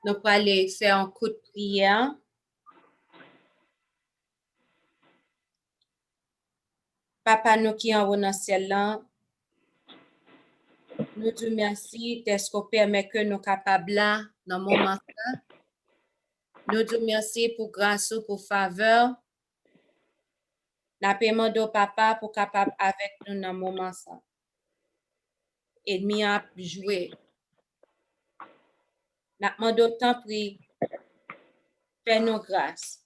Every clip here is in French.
Nous allons aller faire un coup de prière. Papa, nous qui en haut dans le ciel là, nous disons merci d'être qu'on permet que nous capables là, dans le moment là. Nous disons merci pour grâce, pour faveur. Nous demandons papa pour capable avec nous dans le moment ça. Ennemi a joué. Nous demandons tant pis, fais-nous grâce.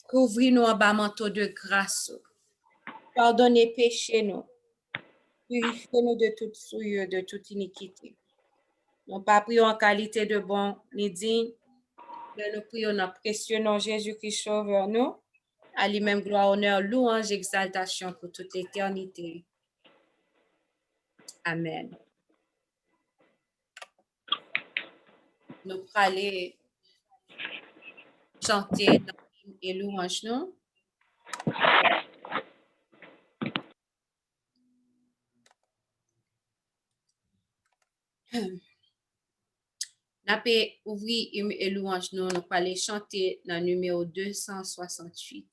Couvrir-nous en bas manteau de grâce. Pardonnez péché nous. Purifiez-nous de toute souillure, de toute iniquité. Nous pas prions en qualité de bon ni digne, mais nous prions dans le précieux nom Jésus-Christ sauveur nous. À lui-même gloire, honneur, louange, exaltation pour toute l'éternité. Amen. Nous allons chanter et louange nous. Nous allons ouvrir et louange nous. Nous allons chanter dans le numéro 268.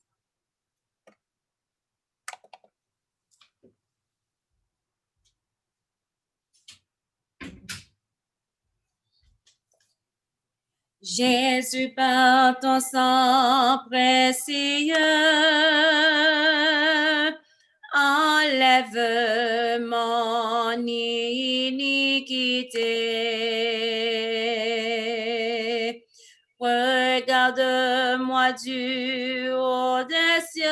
Jésus, par ton sang précieux, enlève mon iniquité. Regarde-moi du haut des cieux.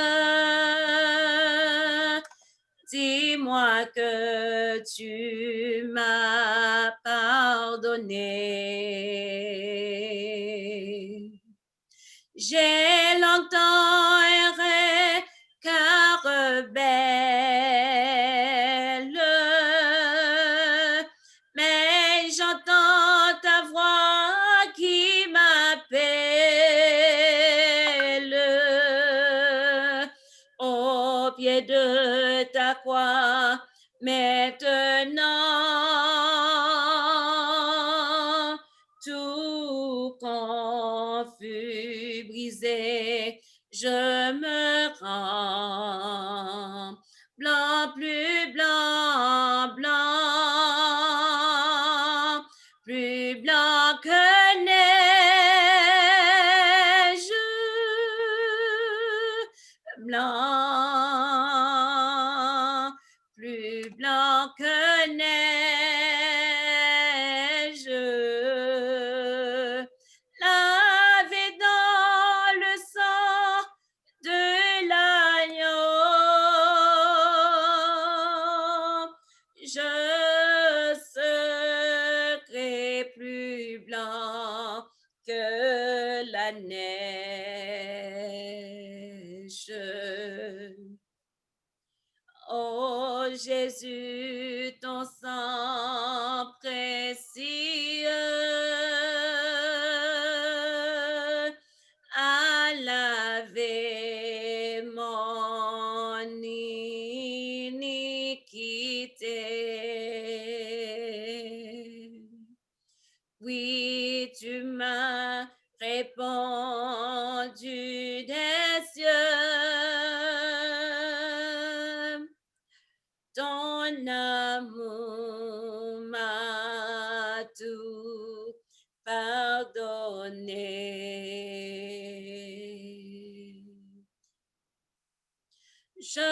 Dis-moi que tu m'as pardonné. J'ai longtemps erré, car rebelle, mais j'entends ta voix qui m'appelle au pied de ta croix. Maintenant, tout confus brisé, je me rends blanc, plus blanc, blanc, plus blanc que neige, blanc, plus blanc que neige, lavé dans le sang de l'agneau, je serai plus blanc que la neige. Oh Jésus, ton sang précieux a lavé mon iniquité. Oui, tu m'as répondu des cieux. Ton amour m'a tout pardonné. Je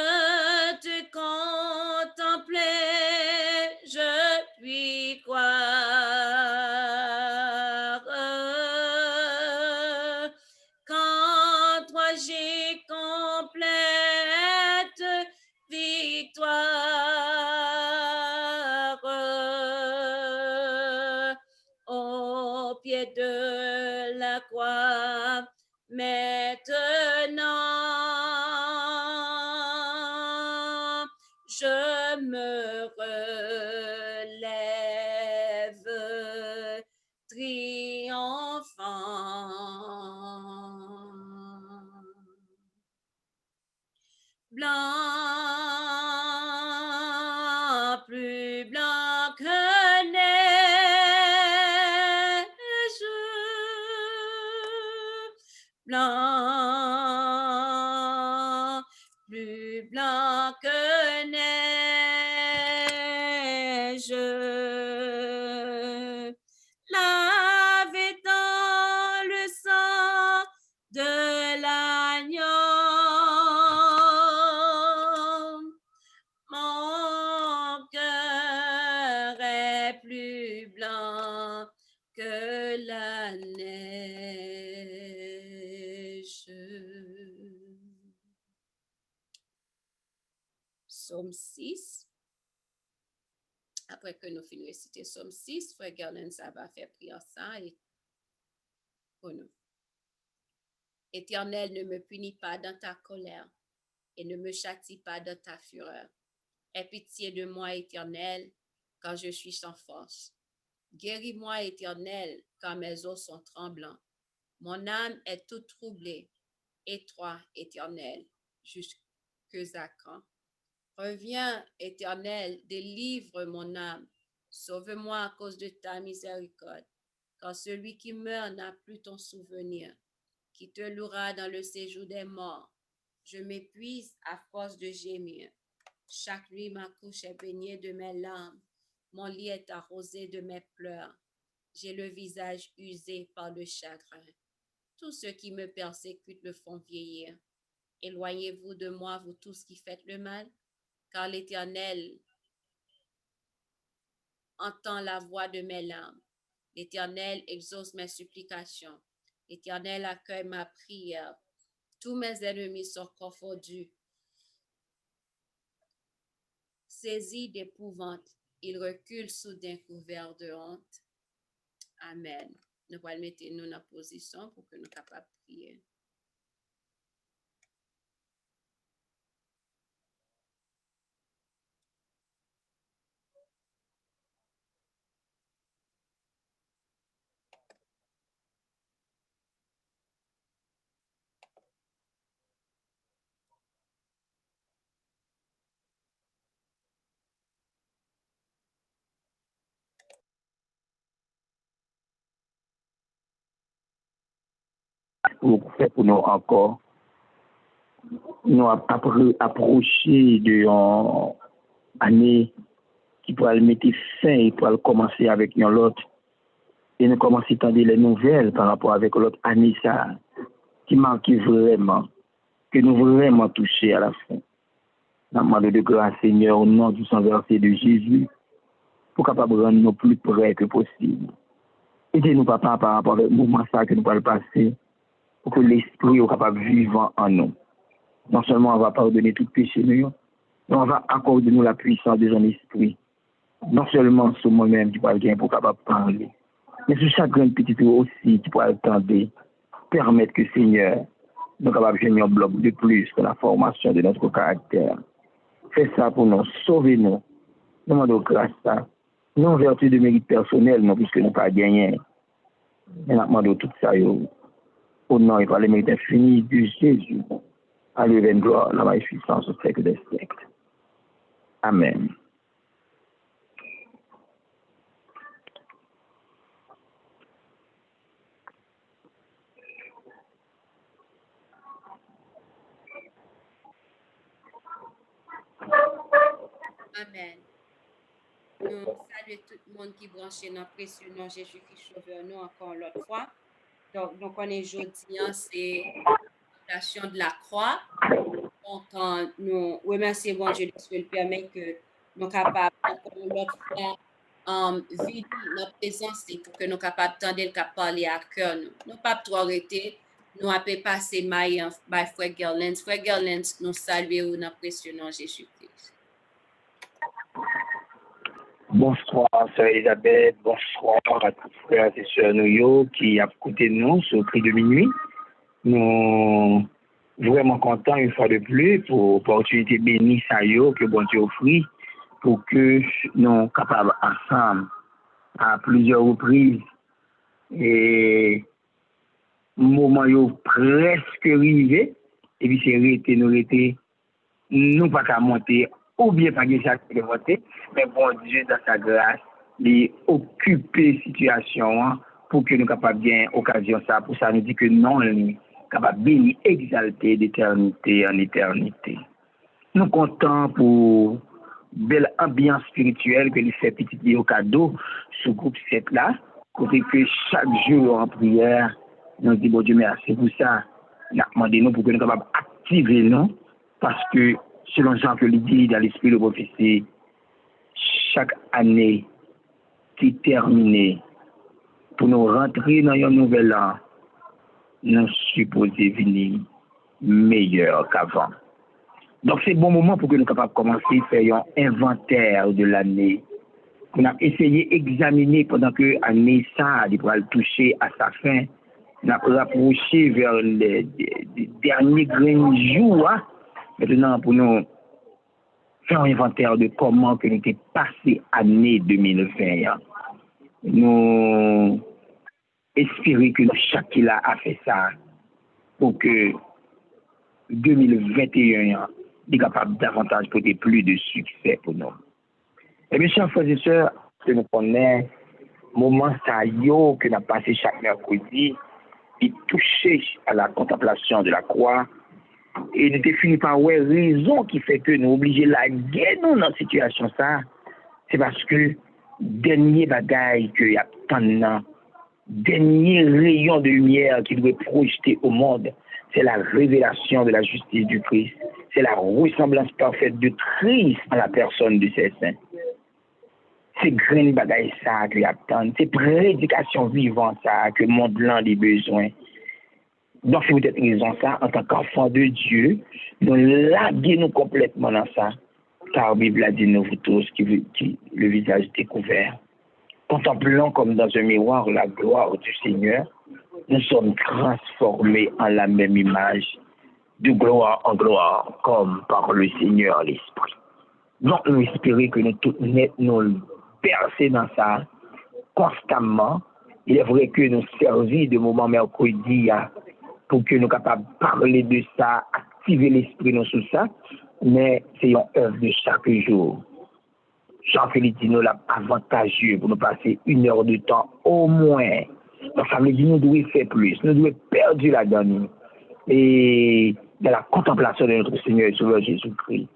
te contemplais, je puis croire. Quand toi j'ai complète victoire. Au pied de la croix, maintenant, je me relève triomphant. Blanc, plus blanc que neige, 6. Après que nous finissons de citer Somme 6, Frère Garland, ça va faire prier ça et pour nous. Éternel, ne me punis pas dans ta colère et ne me châtie pas dans ta fureur. Aie pitié de moi, Éternel, quand je suis sans force. Guéris-moi, Éternel, quand mes os sont tremblants. Mon âme est toute troublée. Et toi, Éternel, jusque à quand? Reviens, Éternel, délivre mon âme. Sauve-moi à cause de ta miséricorde, car celui qui meurt n'a plus ton souvenir. Qui te louera dans le séjour des morts. Je m'épuise à force de gémir. Chaque nuit, ma couche est baignée de mes larmes. Mon lit est arrosé de mes pleurs. J'ai le visage usé par le chagrin. Tous ceux qui me persécutent me font vieillir. Éloignez-vous de moi, vous tous qui faites le mal, car l'Éternel entend la voix de mes larmes. L'Éternel exauce mes supplications. L'Éternel accueille ma prière. Tous mes ennemis sont confondus. Saisis d'épouvante, ils reculent soudain couverts de honte. Amen. Nous allons mettre nous en position pour que nous soyons capables de prier. Pour faire pour nous encore nous approcher de une année qui pourra mettre fin et pourra commencer avec une autre et nous commencer à entendre les nouvelles par rapport avec l'autre année ça qui manque vraiment que nous vraiment touchés à la fin. Nous demandons de grâce Seigneur au nom du sang versé de Jésus pour capable rendre nous plus près que possible. Aidez-nous papa par rapport au mouvement ça que nous allons passer pour que l'esprit soit capable de vivre en nous. Non seulement on va pardonner tout péché, mais on va accorder nous la puissance de son esprit. Non seulement sur moi-même qui pourra bien pour capable parler, mais sur chaque grande petite aussi qui pourra attendre, permettre que Seigneur nous capable de gagner un bloc de plus pour la formation de notre caractère. Fais ça pour nous, sauvez-nous. Nous demandons grâce à ça. Non en vertu de mérite personnel, non puisque nous pas gagné. Mais nous demandons tout ça au nom et par les mérites infinis de Jésus. À lui vienne gloire, la puissance au siècle des siècles. Amen. Amen. Nous saluons tout le monde qui branche dans le précieux nom Jésus-Christ Sauveur nous encore l'autre fois. Donc on est jeudi, c'est la présentation de la croix. Donc, nous remercions bon Dieu de ce qu'il permet que nous capables encore l'autre fois vivre notre présence pour que nous capables d'entendre le parler à cœur nous. Nous pas trop arrêter, nous avons passé maille by Frère Garland. Frère Garland, nous saluons dans le précieux nom Jésus-Christ. Bonsoir, sœur Elisabeth. Bonsoir à tous frères et sœurs nous qui a écouté nous sur le prix de minuit. Nous vraiment contents une fois de plus pour l'opportunité bénie ça que bon Dieu offre pour que nous soyons capables ensemble à plusieurs reprises et moment yo presque arrivé et puis c'est arrêté nous pas qu'à monter ou bien pas de monter mais bon Dieu dans sa grâce il occupe situation pour que nous capables bien occasion ça pour ça nous dit que non capable béni exalter d'éternité en éternité. Nous comptons pour belle ambiance spirituelle que nous fait petit au cadeau ce groupe 7 là côté que chaque jour en prière nous dit bon Dieu merci pour ça. Nous demandons nous pour que nous capables activer nous parce que selon Jean que il dit dans l'esprit de prophétie chaque année qui est terminée pour nous rentrer dans une nouvelle an nous supposons venir meilleur qu'avant. Donc, c'est le bon moment pour que nous soyons capables de commencer à faire un inventaire de l'année. On a essayé d'examiner pendant que l'année ça, il pourra le toucher à sa fin. On a rapproché vers les derniers grains jours. Hein. Maintenant, pour nous faire un inventaire de comment que nous était passé l'année 2020. Hein. Nous espérons que chacun a fait ça pour que 2021 est capable davantage pour des plus de succès pour nous. Et bien, chers frères et sœurs, que nous connaissons, moment ça yo que nous avons passé chaque mercredi, il touché à la contemplation de la croix, et nous avons fini par ouais raison qui fait que nous obligés la guerre nous dans cette situation ça, c'est parce que dernier bagaille que y a tant dernier rayon de lumière qui doit projeter au monde, c'est la révélation de la justice du Christ. C'est la ressemblance parfaite de Christ à la personne de ses saints. C'est grain bagaille ça que attend, c'est prédication vivante ça que le monde a besoin. Donc c'est peut-être raison ça en tant qu'enfant de Dieu, nous laguer nous complètement dans ça. Car la Bible a dit nous vous tous qui le visage découvert. Contemplant comme dans un miroir la gloire du Seigneur, nous sommes transformés en la même image, de gloire en gloire, comme par le Seigneur l'Esprit. Donc nous espérons que nous tous nous percer dans ça constamment. Il est vrai que nous servons de moment mercredi pour que nous soyons capables de parler de ça, activer l'esprit dans tout ça, mais c'est une œuvre de chaque jour. Jean-Philippe dit nous l'a avantageux pour nous passer 1 heure de temps au moins. Donc ça veut dire nous devons faire plus, nous devons perdre la donne et de la contemplation de notre Seigneur et Sauveur Jésus-Christ.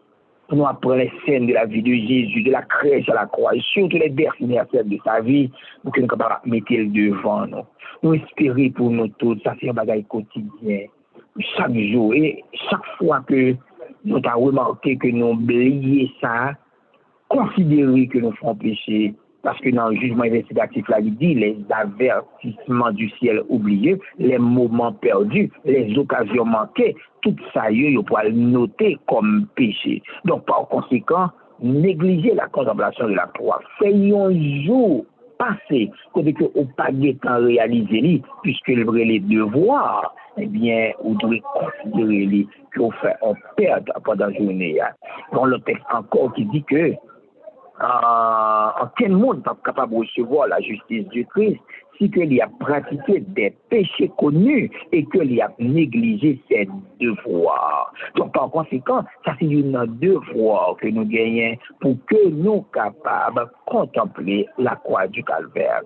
Pour nous apprendre les scènes de la vie de Jésus, de la crèche à la croix, et surtout les berces universelles de sa vie, pour que nous soyons capables de mettre le devant nous. Nous espérons pour nous tous, ça c'est un bagage quotidien, chaque jour. Et chaque fois que nous avons remarqué que nous oublions ça, considérer que nous ferons péché, parce que dans le jugement investigatif, là, il dit les avertissements du ciel oubliés, les moments perdus, les occasions manquées, tout ça, il faut le noter comme péché. Donc, par conséquent, négliger la contemplation de la croix. Faisons un jour passé, côté que au pas de temps réalisé, puisque les devoirs, eh bien, vous devez considérer qu'on fait en perte pendant la journée. Dans le texte encore qui dit que en quel monde pas capable de recevoir la justice du Christ si qu'il y a pratiqué des péchés connus et qu'il a négligé ses devoirs. Donc par conséquent, ça c'est une devoir que nous gagnons pour que nous capables de contempler la croix du calvaire.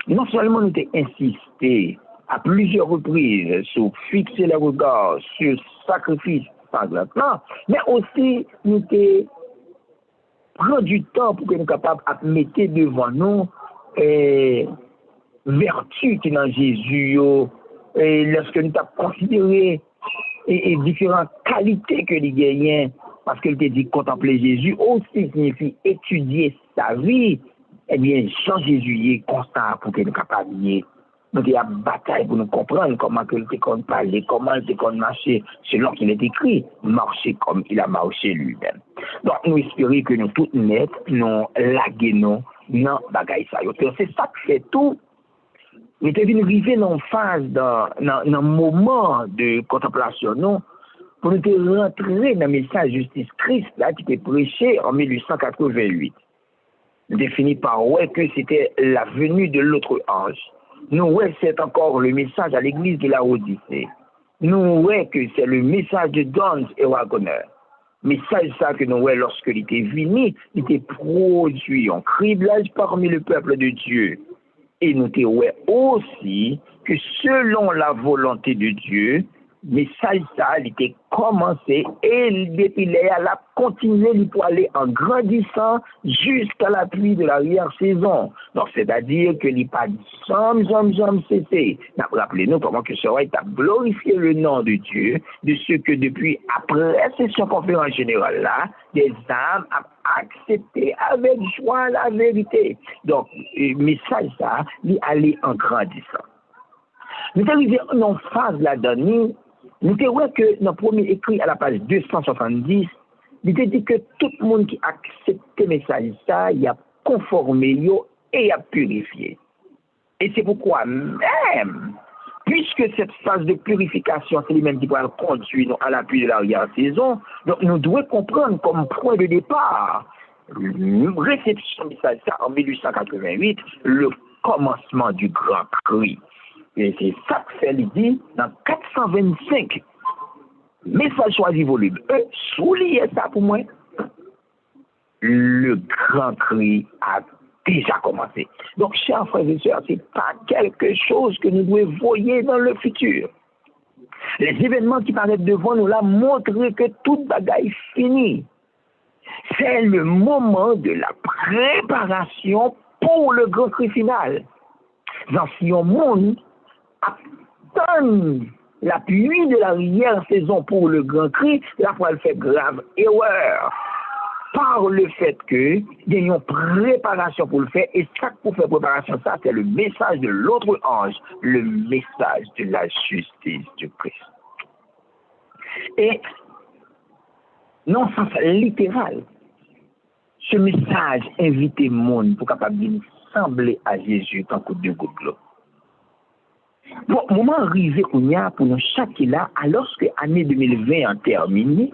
Non seulement nous avons insisté à plusieurs reprises sur fixer les regards sur le sacrifice sanglantant, mais aussi nous avons prendre du temps pour que nous soyons capables de mettre devant nous vertu qui est dans Jésus, et lorsque nous avons considéré et différentes qualités que nous gagnons, parce qu'il te dit contempler Jésus aussi signifie étudier sa vie, eh bien, Jean Jésus est constant pour que nous soyons capables de nous avons une bataille pour nous comprendre comment il était qu'on parler, comment il était qu'on marcher, selon qu'il est écrit, marcher comme il a marché lui-même. Donc, nous espérons que nous tous net, nous laguons dans bagaille ça. C'est ça qui fait tout. Nous devons arriver dans une phase, dans un moment de contemplation, non, pour nous rentrer dans le message de justice Christ là, qui était prêché en 1888. Nous définit par ouais que c'était la venue de l'autre ange. Nous, ouais, c'est encore le message à l'église de la Odyssée. Nous, ouais, que c'est le message de Dons et Wagoner. Message ça que nous, ouais, lorsque il était venu, il était produit en criblage parmi le peuple de Dieu. Et nous, ouais, aussi que selon la volonté de Dieu, message ça, il était commencé et depuis là, il a continué pour aller en grandissant jusqu'à la pluie de l'arrière-saison. Donc, c'est-à-dire que il n'a pas jamais cessé. Rappelez-nous comment que ce roi a glorifié le nom de Dieu, de ce que depuis après la session conférence générale là, des âmes ont accepté avec joie la vérité. Donc, le message ça, il allait en grandissant. Nous sommes arrivés dans une phase là-dedans. Nous avons que dans le premier écrit à la page 270, Il te dit que tout le monde qui accepte le message, ça, il a conformé yo et il a purifié. Et c'est pourquoi même, puisque cette phase de purification, c'est lui-même qui va le conduire à l'appui de l'arrière-saison, donc nous devons comprendre comme point de départ, réception de ça en 1888, le commencement du grand cri. Et c'est ça que fait dit dans 425, message choisi volume 1, soulignez ça pour moi. Le grand cri a déjà commencé. Donc, chers frères et sœurs, ce n'est pas quelque chose que nous devons voyer dans le futur. Les événements qui paraissent devant nous là montrent que toute bagaille finit. C'est le moment de la préparation pour le grand cri final. L'ancien monde attend l'appui de l'arrière-saison pour le grand cri, là pour elle fait grave erreur. Par le fait que il y a une préparation pour le faire, et ça pour faire préparation, ça c'est le message de l'autre ange, le message de la justice du Christ. Et non sens littéral, ce message invite le monde pour capable de sembler à Jésus tant que deux gouttes d'eau. Bon, moment arrivé qu'on y a pour nous chaque là, alors que l'année 2020 a terminé,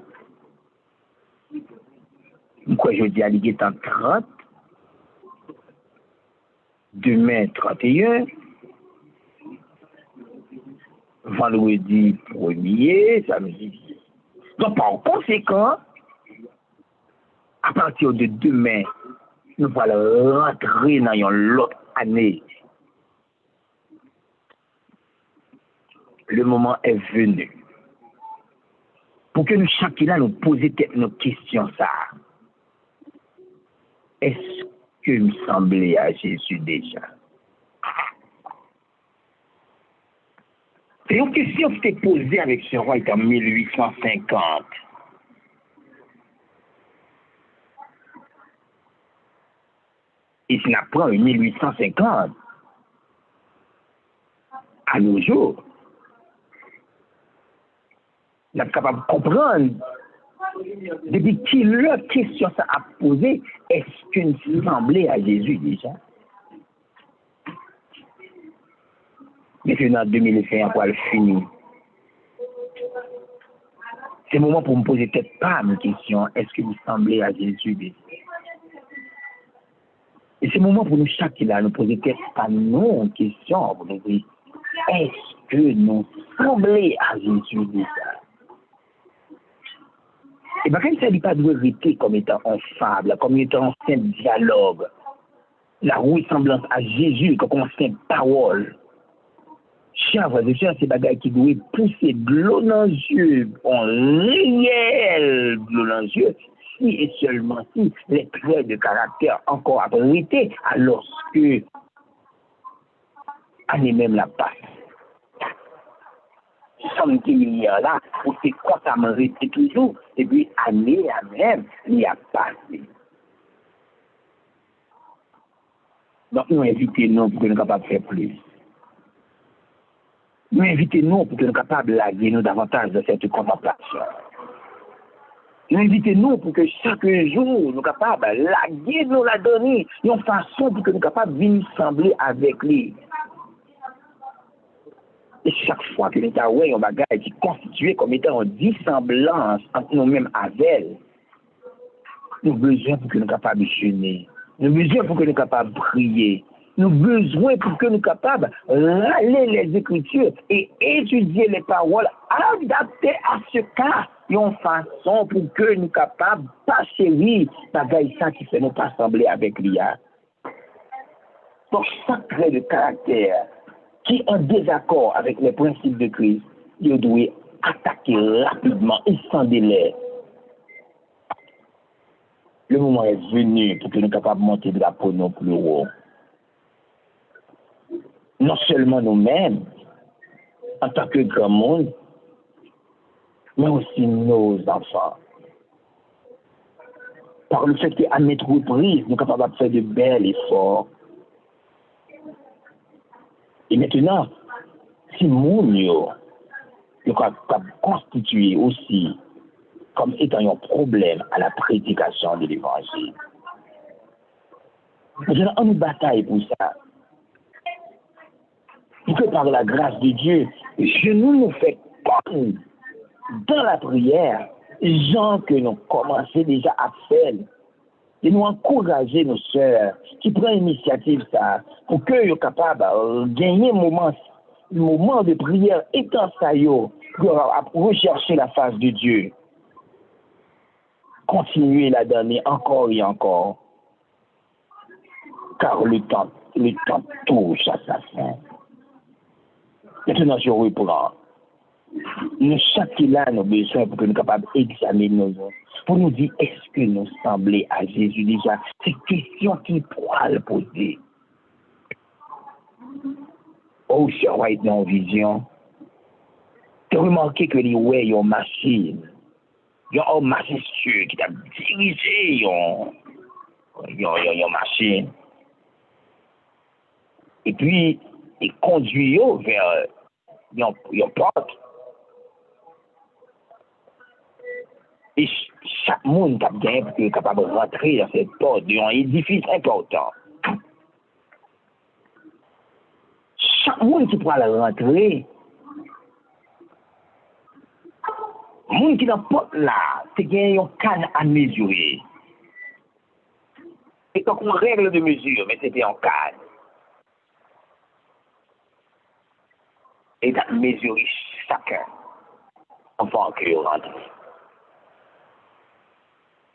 quoi je dis à l'égalité 30, demain 31, vendredi 1er, samedi. Donc par conséquent, à partir de demain, nous allons rentrer dans une autre année. Le moment est venu. Pour que nous chacun nous posions nos questions ça. Est-ce que nous semblons à Jésus déjà? C'est une question qui s'est posée avec ce roi en 1850. Et si on apprend en 1850, à nos jours, on est capable de comprendre depuis qui la question ça a posé, est-ce que nous semblons à Jésus déjà? Maintenant, 2021, pour le finir. C'est le moment pour me poser peut-être pas une question, est-ce que vous semblez à Jésus déjà? Et c'est le moment pour nous chacun nous poser peut-être pas non question, pour nous dire, est-ce que nous semblons à Jésus déjà? Et bien, quand ça ne pas de vérité comme étant en fable, comme étant un simple dialogue, la ressemblance à Jésus comme une simple parole, chers frères et sœurs, c'est bagaille qui doit pousser de l'eau dans les yeux, en réel de l'eau dans les yeux, si et seulement si les traits de caractère encore abrités, alors que année même la passe. Somme qui milliards là, pour c'est constamment rester toujours, et puis année à même, il y a passé. Donc nous invitons pour que nous soyons capables de faire plus. Nous invitons pour que nous soyons capables de laguer nous davantage de cette contemplation. Nous invitons pour que chaque jour nous soyons capables de laguer nous la donner, d'une façon pour que nous soyons capables de venir sembler avec lui. Et chaque fois que nous avons un bagage qui est constitué comme étant une dissemblance entre nous-mêmes avec elle, nous avons besoin pour que nous soyons capables de jeûner. Nous avons besoin pour que nous soyons capables de prier. Nous avons besoin pour que nous soyons capables de râler les Écritures et étudier les paroles adaptées à ce cas, d'une façon pour que nous soyons capables de pas chérir bagage ça qui fait nous pas sembler avec l'IA. Donc, chaque trait de caractère qui est en désaccord avec les principes de Christ, il doit attaquer rapidement et sans délai. Le moment est venu pour que nous soyons capables de monter de la peau non plus haut. Non seulement nous-mêmes, en tant que grand monde, mais aussi nos enfants. Par le fait qu'à mettre reprises, nous sommes capables de faire de bels efforts. Et maintenant, si nous sommes capables de constituer aussi comme étant un problème à la prédication de l'évangile. Maintenant, on nous bataille pour ça. Pour que par la grâce de Dieu, nous fait comme dans la prière, gens que nous commençons déjà à faire, et nous encourager nos sœurs qui prennent l'initiative ça, pour qu'ils soient capables de gagner un moment de prière étant ça, pour rechercher la face de Dieu. Continuez la donner encore et encore, car le temps touche à sa fin. Maintenant, je reprends. Nous chacun là, nos besoins pour que nous soyons capables d'examiner nos œuvres. Pour nous dire, est-ce que nous semblons à Jésus déjà? C'est une question qu'il pourra le poser. Oh, cher White, dans la vision, tu as remarqué que les ouais, il y a une machine. Il y a une machine qui t'a dirigé, il y a une machine. Et puis, il conduit vers une porte. Et chaque monde qui est capable de rentrer dans cette porte d'un édifice important. Chaque monde qui pourra la rentrer, le monde qui est dans la porte là, c'est qu'il y a une canne à mesurer. C'est comme une règle de mesure, mais c'était en canne. Et de mesurer chacun avant qu'il rentre.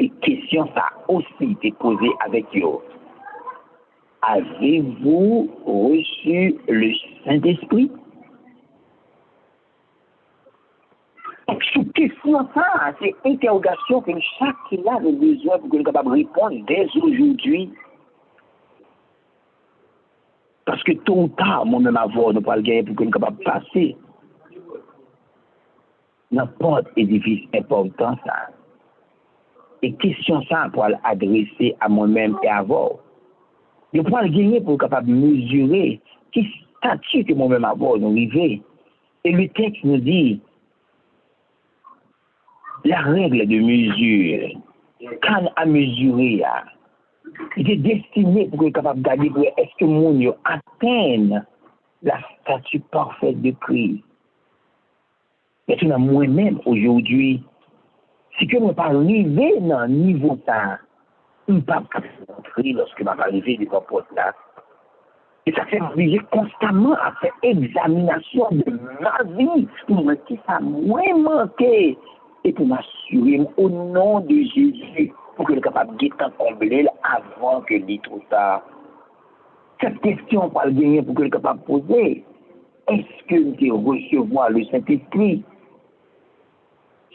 Et question ça aussi été posée avec eux. Avez-vous reçu le Saint-Esprit? Donc, cette question ça, c'est une interrogation que chacun a besoin pour que nous soyons capables de répondre dès aujourd'hui. Parce que tôt ou tard, moi-même avant, nous pas le gagner pour que nous soyons capables de passer. N'importe édifice important ça. Et question ça pour l'adresser à moi-même et à vous. Je prends le gagner pour être capable de mesurer qui statut que moi-même avoir nous arriver. Et le texte nous dit la règle de mesure, quand à mesurer, il est destiné pour être capable de garder est-ce que mon atteint la statue parfaite de Christ. Maintenant, moi-même aujourd'hui, si que je ne pas arriver dans le niveau ça, je ne peux pas rentrer lorsque je vais arriver devant porte là. Et ça fait m'obliger constamment à faire examination de ma vie pour me dire qui ça moins manqué et pour m'assurer au nom de Jésus pour que je sois capable de combler avant que dit trop tard. Cette question pour le gagner pour que je sois capable de poser. Est-ce que nous recevoir le Saint-Esprit?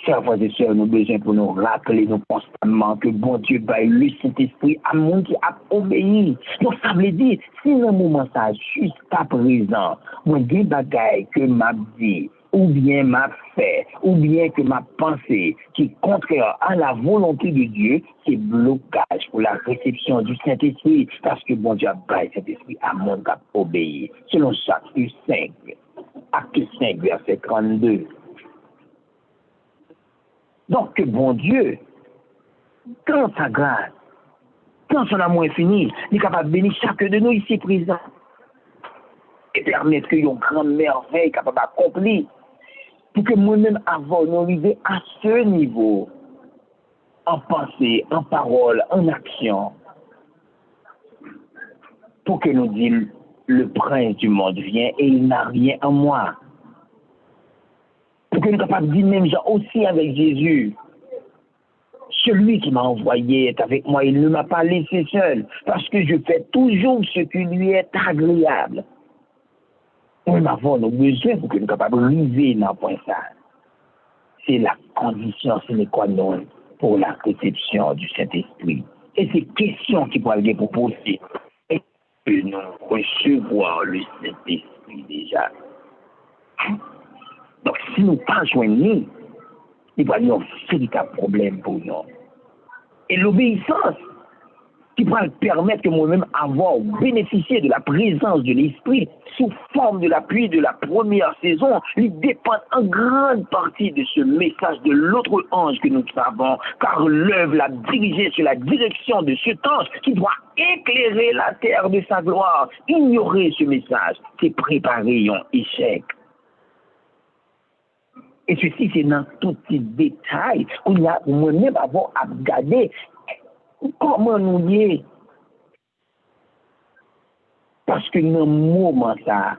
Chers frères et sœurs, nous avons besoin pour nous rappeler nous constamment que bon Dieu baille le Saint-Esprit à mon qui a obéi. Donc ça veut dire, si dans le moment ça, jusqu'à présent, moi des bagailles que m'a dit, ou bien m'a fait, ou bien que m'a pensé, qui est contraire à la volonté de Dieu, c'est blocage pour la réception du Saint-Esprit, parce que bon Dieu a baille Saint-Esprit à mon qui a obéi. Selon chapitre 5, acte 5, verset 32. Donc, que bon Dieu, dans sa grâce, dans son amour infini, il est capable de bénir chacun de nous ici présents et permettre que une grande merveille capable d'accomplir pour que moi-même, avant d'arriver à ce niveau, en pensée, en parole, en action, pour que nous disions, le prince du monde vient et il n'a rien en moi. Pour que nous soyons capables de dire même gens aussi avec Jésus. Celui qui m'a envoyé est avec moi, il ne m'a pas laissé seul, parce que je fais toujours ce qui lui est agréable. Nous avons nos besoins pour que nous soyons capables de arriver dans le point ça. C'est la condition sine qua non pour la réception du Saint-Esprit. Et c'est question qui pourrait être proposée. Est-ce que nous recevons le Saint-Esprit déjà? Donc, si nous ne pas joignons, il va y avoir un véritable problème pour nous. Et l'obéissance, qui pourra permettre que moi-même avoir bénéficié de la présence de l'Esprit sous forme de l'appui de la première saison, il dépend en grande partie de ce message de l'autre ange que nous savons, car l'œuvre l'a dirigé sur la direction de cet ange qui doit éclairer la terre de sa gloire. Ignorer ce message, c'est préparer un échec. Et ceci, c'est dans tous ces détails qu'on y a pour moi-même avoir à regarder comment nous y est. Parce que dans le moment ça,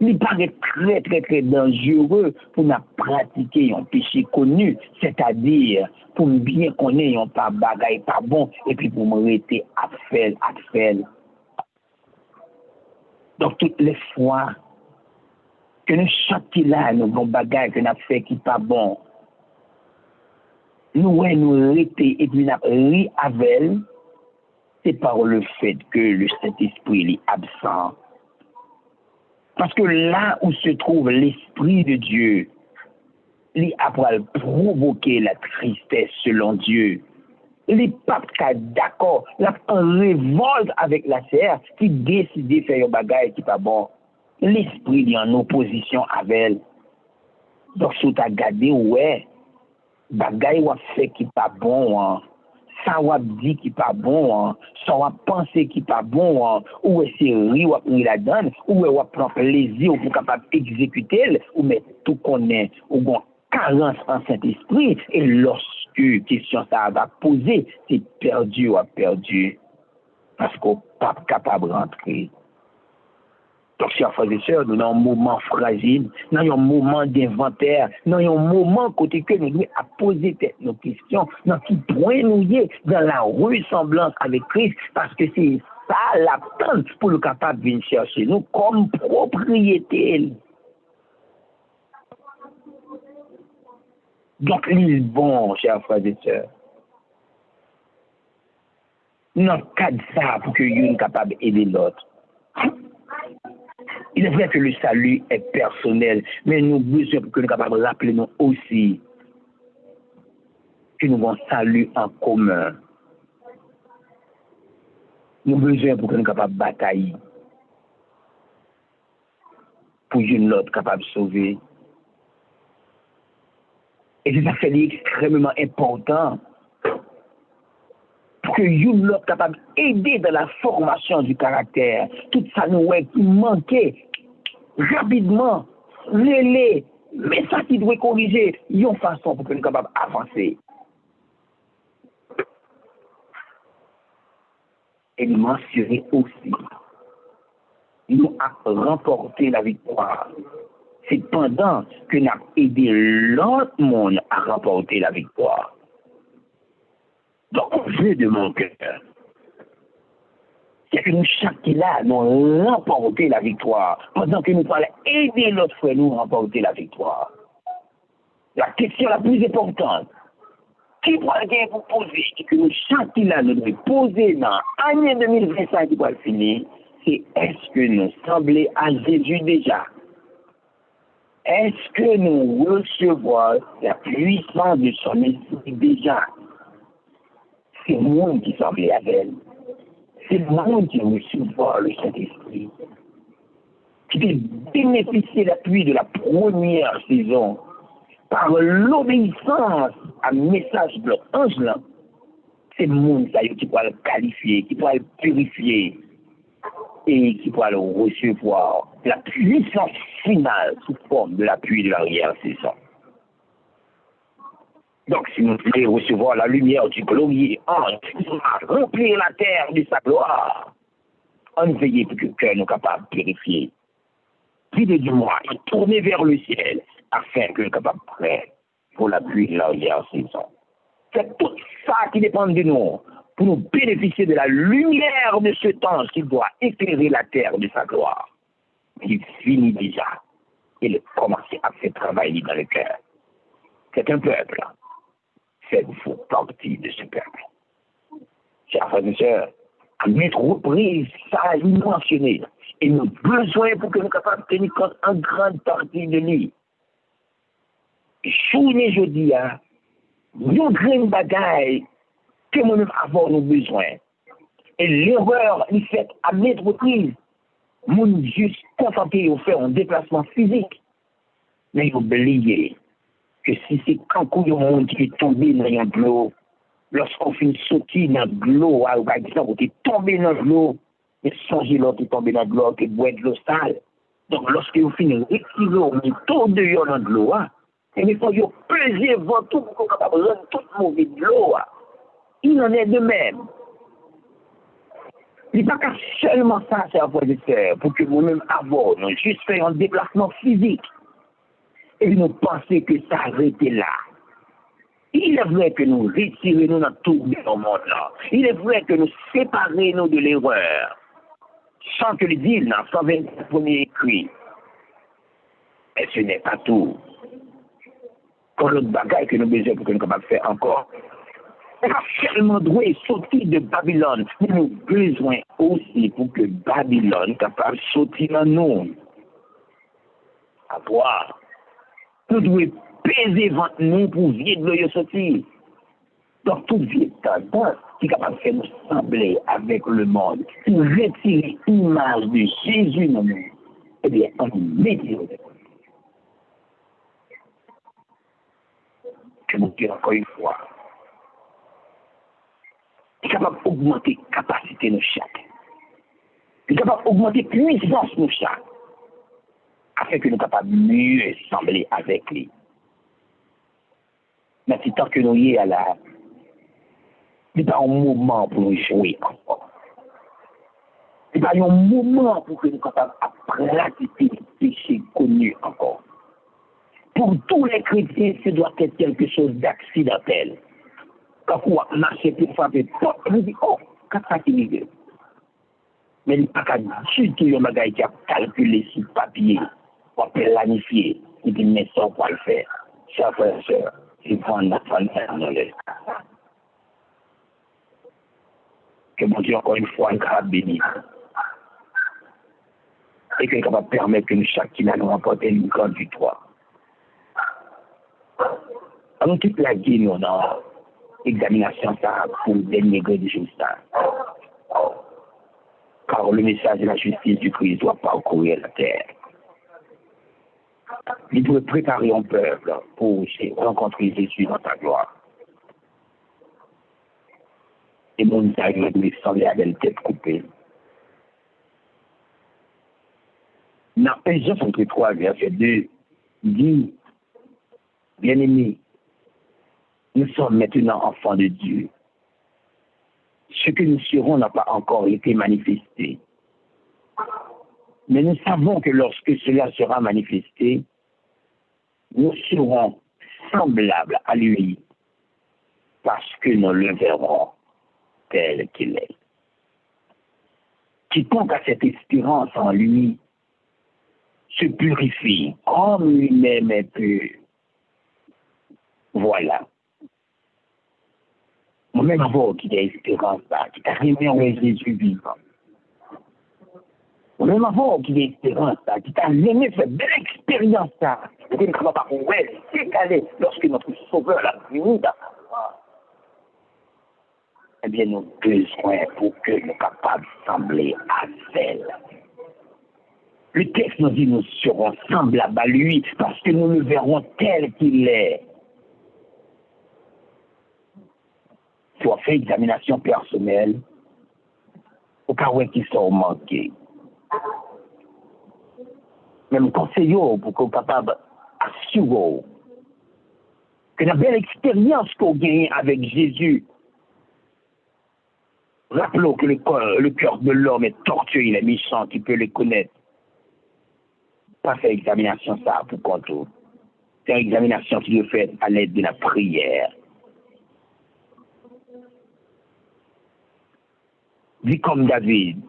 il paraît très, très, très dangereux pour nous pratiquer un péché connu, c'est-à-dire pour bien connaître un pas bagaille pas bon, et puis pour me rester à faire. Donc, toutes les fois que nous chantons là, nos bons bagailles que nous avons fait qui pas bon, nous rester et puis nous ri avec, c'est par le fait que le Saint-Esprit est absent. Parce que là où se trouve l'Esprit de Dieu, il a provoquer la tristesse selon Dieu. Les papes qui sont d'accord, là en révolte avec la serre qui décide de faire un bagage qui pas bon. L'Esprit est en opposition avec elle. Donc, si tu as gardé, ouais, bagay ou fait qui pas bon, hein. Ça ou dit qui pas bon, hein. Ça ou penser qui pas bon, hein. Ou c'est rire ou la donne, ou prendre plaisir ou pour capable exécuter, ou mettre tout connaît, ou bon carence en Saint-Esprit, et lorsque question ça va poser, c'est perdu ou perdu. Parce qu'on pas capable de rentrer. Donc, chers frères et sœurs, nous avons un moment fragile, nous avons un moment d'inventaire, nous avons un moment côté que nous devons poser nos questions, dans qui point nous y est dans la ressemblance avec Christ, parce que c'est ça l'attente pour le capable de venir chercher nous comme propriété. Donc, il est bon, chers frères et sœurs. Dans le cas de ça, pour que nous soyons capables d'aider l'autre. Il est vrai que le salut est personnel, mais nous avons besoin pour que nous soyons capables de rappeler nous aussi que nous avons un salut en commun. Nous avons besoin pour que nous soyons capables de batailler pour une autre capable de sauver. Et c'est ça qui est extrêmement important pour que une autre capable d'aider dans la formation du caractère. Tout ça nous est qui manquait rapidement, mais ça qui doit corriger, il y a une façon pour que nous soyons capables d'avancer. Et nous mentionner aussi, nous avons remporté la victoire. C'est pendant que nous avons aidé l'autre monde à remporter la victoire. Donc, au jeu de mon cœur, c'est que nous, chaque là, nous remporté la victoire, pendant que nous allons aider l'autre frère nous à remporter la victoire. La question la plus importante, qui pourra bien vous poser, et que nous, chaque là, nous devons poser dans l'année 2025 qui va finir, c'est est-ce que nous semblons à Jésus déjà? Est-ce que nous recevons la puissance de son esprit déjà? C'est le monde qui semblait à elle. C'est le monde qui recevra le Saint-Esprit. Qui peut bénéficier de l'appui de la première saison par l'obéissance à message de l'ange là. C'est le monde qui pourra le qualifier, qui pourra le purifier et qui pourra le recevoir la puissance finale sous forme de l'appui de l'arrière-saison. Donc, si nous voulons recevoir la lumière du glorieux ange qui va remplir la terre de sa gloire, on veille pour que le cœur nous capable de purifier. Videz du moi et tournez vers le ciel afin que nous capable de prêt pour l'appui de l'arrière-saison. C'est tout ça qui dépend de nous pour nous bénéficier de la lumière de ce temps qui doit éclairer la terre de sa gloire. Il finit déjà et il commence à faire travailler dans le cœur. C'est un peuple. Faites-vous partie de ce peuple. Chers frères et sœurs, à mettre reprise, ça a été mentionné. Et nous avons besoin pour que nous soyons capables de tenir compte en grande partie de lui. Journée jeudi, nous avons une bagaille que nous-mêmes avons besoin. Et l'erreur, il fait à maintes reprises. Moun juste contenté de faire un déplacement physique. Mais oubliez que si c'est quand il y a un monde qui est tombé dans l'eau, lorsqu'on finit de sortir dans l'eau, par exemple, on est tombé dans l'eau, et songez l'autre qui est tombé dans l'eau, qui boit de l'eau sale. Donc, lorsque vous finissez de retirer au tout dehors dans l'eau, et il faut peser votre tout pour qu'on puisse rendre tout mauvais de l'eau. Il en est de même. Il n'y a pas seulement ça, c'est un professeur, pour que nous-mêmes avons, nous juste faire un déplacement physique. Et nous pensons que ça arrête là. Il est vrai que nous retirons dans tout le monde-là. Il est vrai que nous séparons de l'erreur. Sans que le deal dans 124 premiers écrits. Mais ce n'est pas tout. Quand l'autre bagaille que nous avons besoin pour que nous soyons capables de faire encore. On va seulement doué sortir de Babylone. Nous avons besoin aussi pour que Babylone soit capable de sortir dans nous. À voir. Nous devons peser ventre nous pour vieux de l'eau sortir. Donc, tout vieux tendance qui est capable de faire nous sembler avec le monde, pour retirer l'image de Jésus dans nous, eh bien, on met de que nous disons encore une fois. Il est capable d'augmenter la capacité de nous chaque. Il est capable d'augmenter la puissance de nous chaque. Afin que nous soyons capables de mieux sembler avec lui. Mais c'est tant que nous y est à la. Il n'y a pas un moment pour nous jouer encore. Il n'y a pas un moment pour que nous soyons capables de pratiquer le péché connu encore. Pour tous les chrétiens, ce doit être quelque chose d'accidentel. Quand on marche pour frapper, on dit, oh, qu'est-ce que ça signifie? Mais il n'y a pas du tout un bagage qui a calculé sur le papier, pour planifier, et puis mais ça, on va le faire. Chers frères et sœurs, il faut en apprendre dans le. Que mon Dieu, encore une fois, un grave béni. Et qu'il est capable de permettre que nous, chacun, nous remporter une grande victoire. Alors, toute la vie, nous, dans l'examination, ça, pour le dernier gré de jour, ça. Car le message de la justice du Christ doit parcourir la terre. Il doit préparer un peuple pour rencontrer Jésus dans sa gloire. Et mon taille doit sembler avec une tête coupée. Dans 1 Jean 3, verset 2, il dit, bien-aimés, nous sommes maintenant enfants de Dieu. Ce que nous serons n'a pas encore été manifesté. Mais nous savons que lorsque cela sera manifesté, nous serons semblables à lui, parce que nous le verrons tel qu'il est. Quiconque a cette espérance en lui se purifie comme lui-même est pur. Voilà. Moi-même, avant qu'il y ait espérance, qui t'a remis en Jésus vivant. Moi-même, avant qu'il y ait espérance, qui t'a remis cette belle expérience, et qui ne va pas pouvoir s'égaler lorsque notre Sauveur l'a venu dans sa gloire. Eh bien, nous avons besoin pour que nous soyons capables de sembler à celle. Le texte nous dit nous serons semblables à lui parce que nous le verrons tel qu'il est. Soit fait examination personnelle, au cas où ils sont manqués. Même conseiller pour qu'on soit capable d'assurer que la belle expérience qu'on gagne avec Jésus. Rappelons que le cœur de l'homme est tortueux, il est méchant, tu peux le connaître. Pas faire examination ça pour contour. C'est une examination qui doit faire à l'aide de la prière. Dis comme David.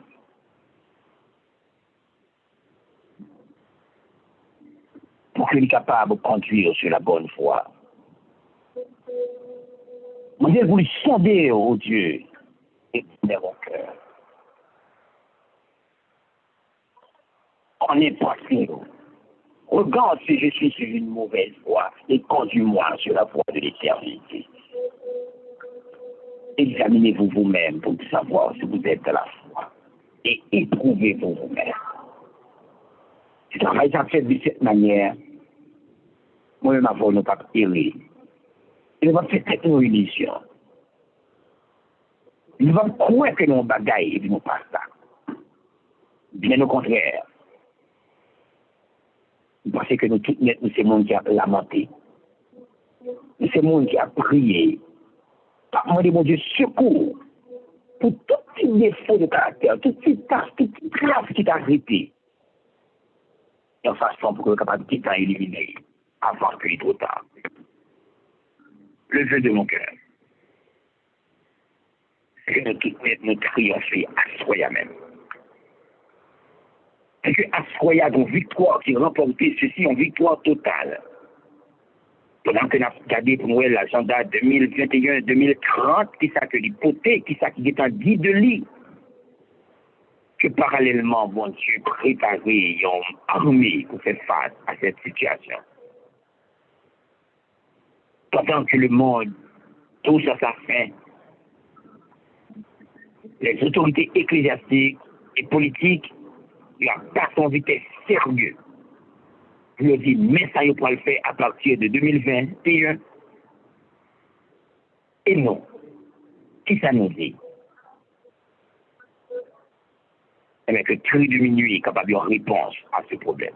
Pour qu'il soit capable de conduire sur la bonne voie. Mon Dieu, vous le sondez, oh Dieu, et connaissez mon cœur. On est passé. Regarde si je suis sur une mauvaise voie et conduis-moi sur la voie de l'éternité. examinez-vous vous-même pour savoir si vous êtes de la foi. Et éprouvez-vous vous-même. Si travail ça fait de cette manière, moi-même avant nous pas errer. Il va faire une illusion. Il va croire que nous bagaille et nous pas ça. Bien au contraire. Vous pensez que nous, tout net, nous, c'est le monde qui a lamenté. C'est le monde qui a prié. Par demander, mon Dieu, secours pour tout petit défaut de caractère, tout petit tâche, tout petit grave qui t'a arrêté. Et en façon pour que nous capable de tout éliminer avant qu'il soit trop tard. Le vœu de mon cœur, c'est que nous tout net, nous triompher à soi-même. C'est que à soi, une victoire qui remporte ceci en victoire totale. Pendant que nous avons regardé pour nous l'agenda 2021-2030, qui ça que l'hypothèque, qui ça qui est en guide de lit. Que parallèlement, bon Dieu, préparer une armée pour faire face à cette situation. Pendant que le monde touche à sa fin, les autorités ecclésiastiques et politiques n'ont pas son vitesse sérieux. Je leur dis, mais ça, il faut le faire à partir de 2021. Et non. Qui ça nous dit? Eh bien, que le cri de minuit est capable de réponse à ce problème.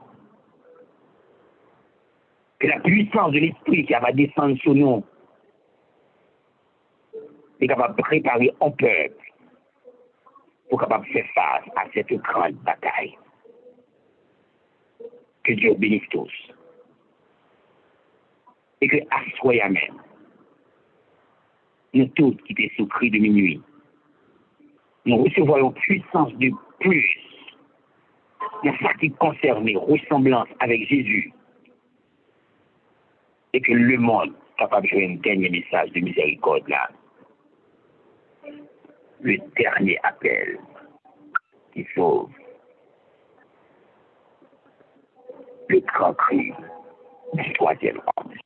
Que la puissance de l'esprit qui va descendre sur nous est capable de préparer un peuple pour capable faire face à cette grande bataille. Que Dieu bénisse tous. Et que à soi-même, nous tous qui sommes sous cri de minuit, nous recevons une puissance de plus dans ce qui concerne les ressemblances avec Jésus. Et que le monde est capable de jouer un dernier message de miséricorde là. Le dernier appel qui sauve. Le grand cri du troisième ange.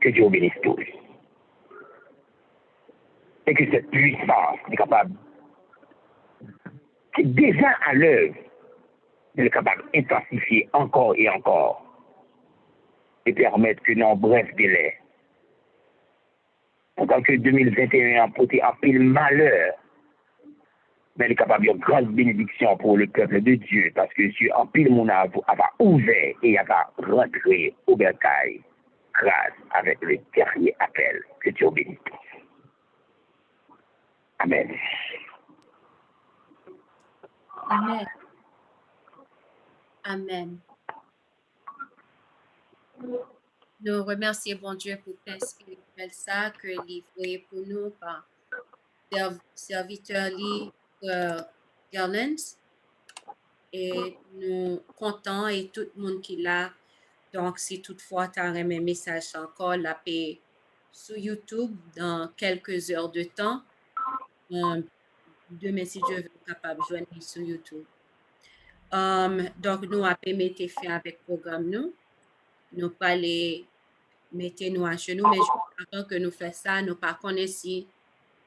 Que Dieu bénisse tous. Et que cette puissance est capable, qui est déjà à l'œuvre, est capable d'intensifier encore et encore et permettre que dans un bref délai, en tant que 2021 a porté un pile malheur, mais elle est capable de grande bénédiction pour le peuple de Dieu, parce que Dieu en pile mon a ouvert et a rentré au bercail grâce avec le dernier appel. Que Dieu bénisse. Amen. Amen. Amen. Nous remercions bon Dieu pour le spirituel ça que livré pour nous par serviteur Garland. Et nous comptons et tout le monde qui l'a. Donc, si toutefois tu as un message encore, la paix sur YouTube dans quelques heures de temps. Demain, si Dieu veut, capable de joindre sur YouTube. Donc, nous avons mettre fin avec le programme. Nous pas les mettre nous à genoux, mais avant que nous fassions ça, nous pas connaître si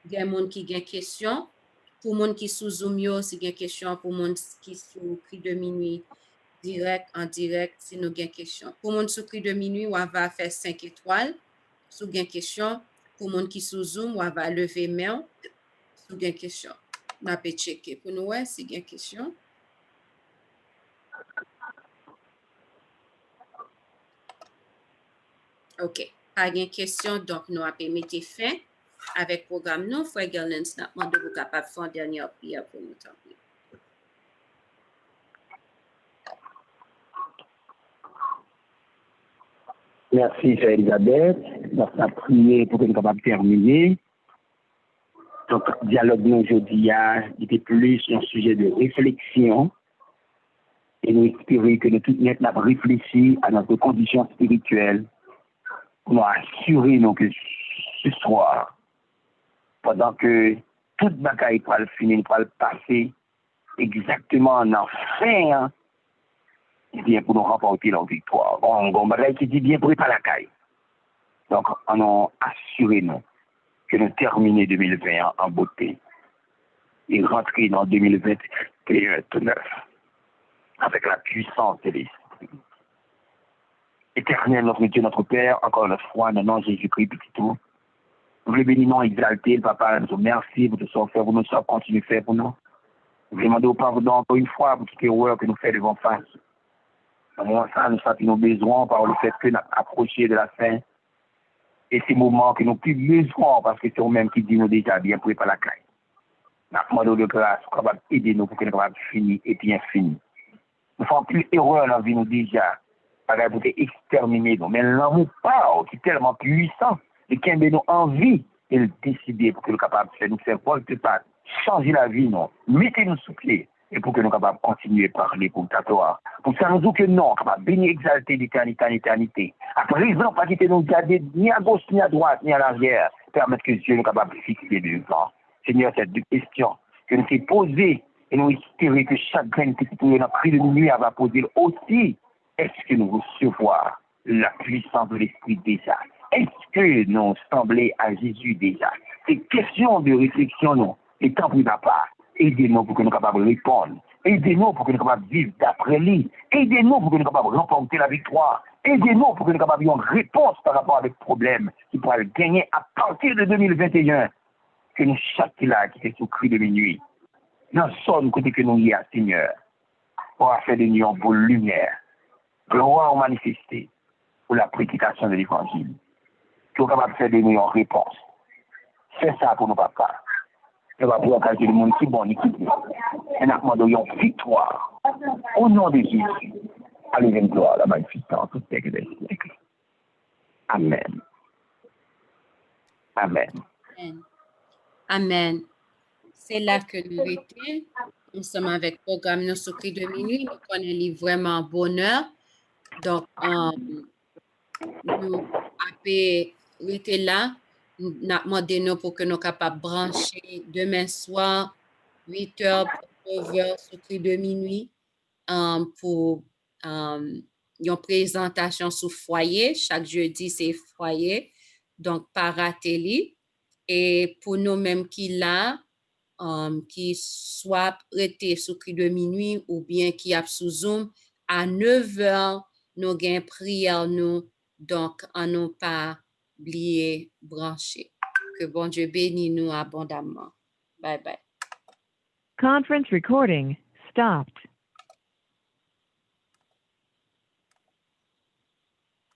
il y a des gens qui ont des questions. Pour les gens qui sont sous Zoom, si il y a des questions. Pour les gens qui sont sous cri de minuit, en direct, si nous avons des questions. Pour les gens sous cri de minuit, on va faire 5 étoiles. Si vous avez des questions, pour les gens qui sont sous Zoom, on va lever main. Si vous avez des questions, on va checker. Pour nous, si vous avez des questions. OK. Pas de question, donc nous allons mettre fin avec le programme. Nous, Frère Garland, nous demandons de vous capable de faire une dernière prière pour nous. Merci, Sœur Elisabeth. Nous avons prié pour que nous soyons capables de terminer. Donc, le dialogue nous aujourd'hui était plus un sujet de réflexion. Et nous espérons que nous tous avons réfléchi à notre condition spirituelle pour nous assurer que ce soir, pendant que toute bataille va le finir, va le passer exactement en fin, et bien pour nous remporter la victoire. On bataille qui dit bien préparer la caille. Donc, on a assuré nous que nous terminions 2020 en beauté et rentrer dans 2021 tout neuf avec la puissance de l'Esprit. Éternel, notre Dieu, notre Père, encore une fois, dans le nom de Jésus-Christ, petit tout, nous voulons bénir, non exalter, le Papa, nous merci pour tout ce que fait pour nous, ça continue à faire pour nous. Nous voulons demander au pardon encore une fois pour toute erreur que nous faisons devant face. Dans moment ça, nous sentons nos besoins par le fait que nous approchons de la fin. Et ces moments que nous plus besoin parce que c'est nous-mêmes qui disent nous déjà bien pour pas la caille. Nous demandons de grâce pour capable aider nous pour que nous capables finir et bien finir. Nous faisons plus erreur dans la vie nous déjà. Pareil pour exterminer nous. Mais l'amour part qui est tellement puissant et qui a nous envie de le décider pour que nous capables de nous faire volte pas changer la vie non. Mettez-nous sous pied. Et pour que nous capables de continuer à parler pour ta gloire. Pour ça, nous disons que non, capable de bénir, exalter d'éternité en éternité. À présent, pas quitter nous garder ni à gauche, ni à droite, ni à l'arrière. Permettre que Dieu nous capable de fixer devant. Seigneur, ces deux questions que nous avons posées et nous espérons que chaque graine que nous avons pris de nuit va poser aussi. Est-ce que nous recevons la puissance de l'Esprit déjà? Est-ce que nous semblons à Jésus déjà? Ces questions de réflexion, non, étant pris à part. Aidez-nous pour que nous soyons capables de répondre. Aidez-nous pour que nous soyons capables de vivre d'après lui. Aidez-nous pour que nous soyons capables de remporter la victoire. Aidez-nous pour que nous soyons capables d'avoir une réponse par rapport avec le problème qui pourra le gagner à partir de 2021. Que nous chaque là qui est sous cri de minuit. Nous sommes côté que nous y a, Seigneur, pour faire de nous pour lumière. Gloire manifester pour la prédication de l'évangile. Que nous sommes capables de faire de nous en réponse. C'est ça pour nos papas. Et va pour occasion le monde qui bon équipe. Et nous demandons une victoire. Au nom de Jésus. Allez, gloire, la magnificence, tout ce que c'est. Amen. Amen. Amen. Amen. C'est là que nous étions. Nous sommes avec le programme Nos Secrets de minuit. Nous connaissons vraiment bonheur. Donc, nous avons là. Nous avons demandé pour que nous soyons capables de brancher demain soir, 8h pour 9h, Secrets de minuit, pour une présentation sur foyer. Chaque jeudi, c'est foyer. Donc, par atelier. Et pour nous-mêmes qui là, qui soit prêté sous cri de minuit ou bien qui a sous Zoom, à 9h, nous avons prière nous, donc on n'a pas oublié brancher. Que bon Dieu bénisse nous abondamment. Bye bye. Conference recording stopped.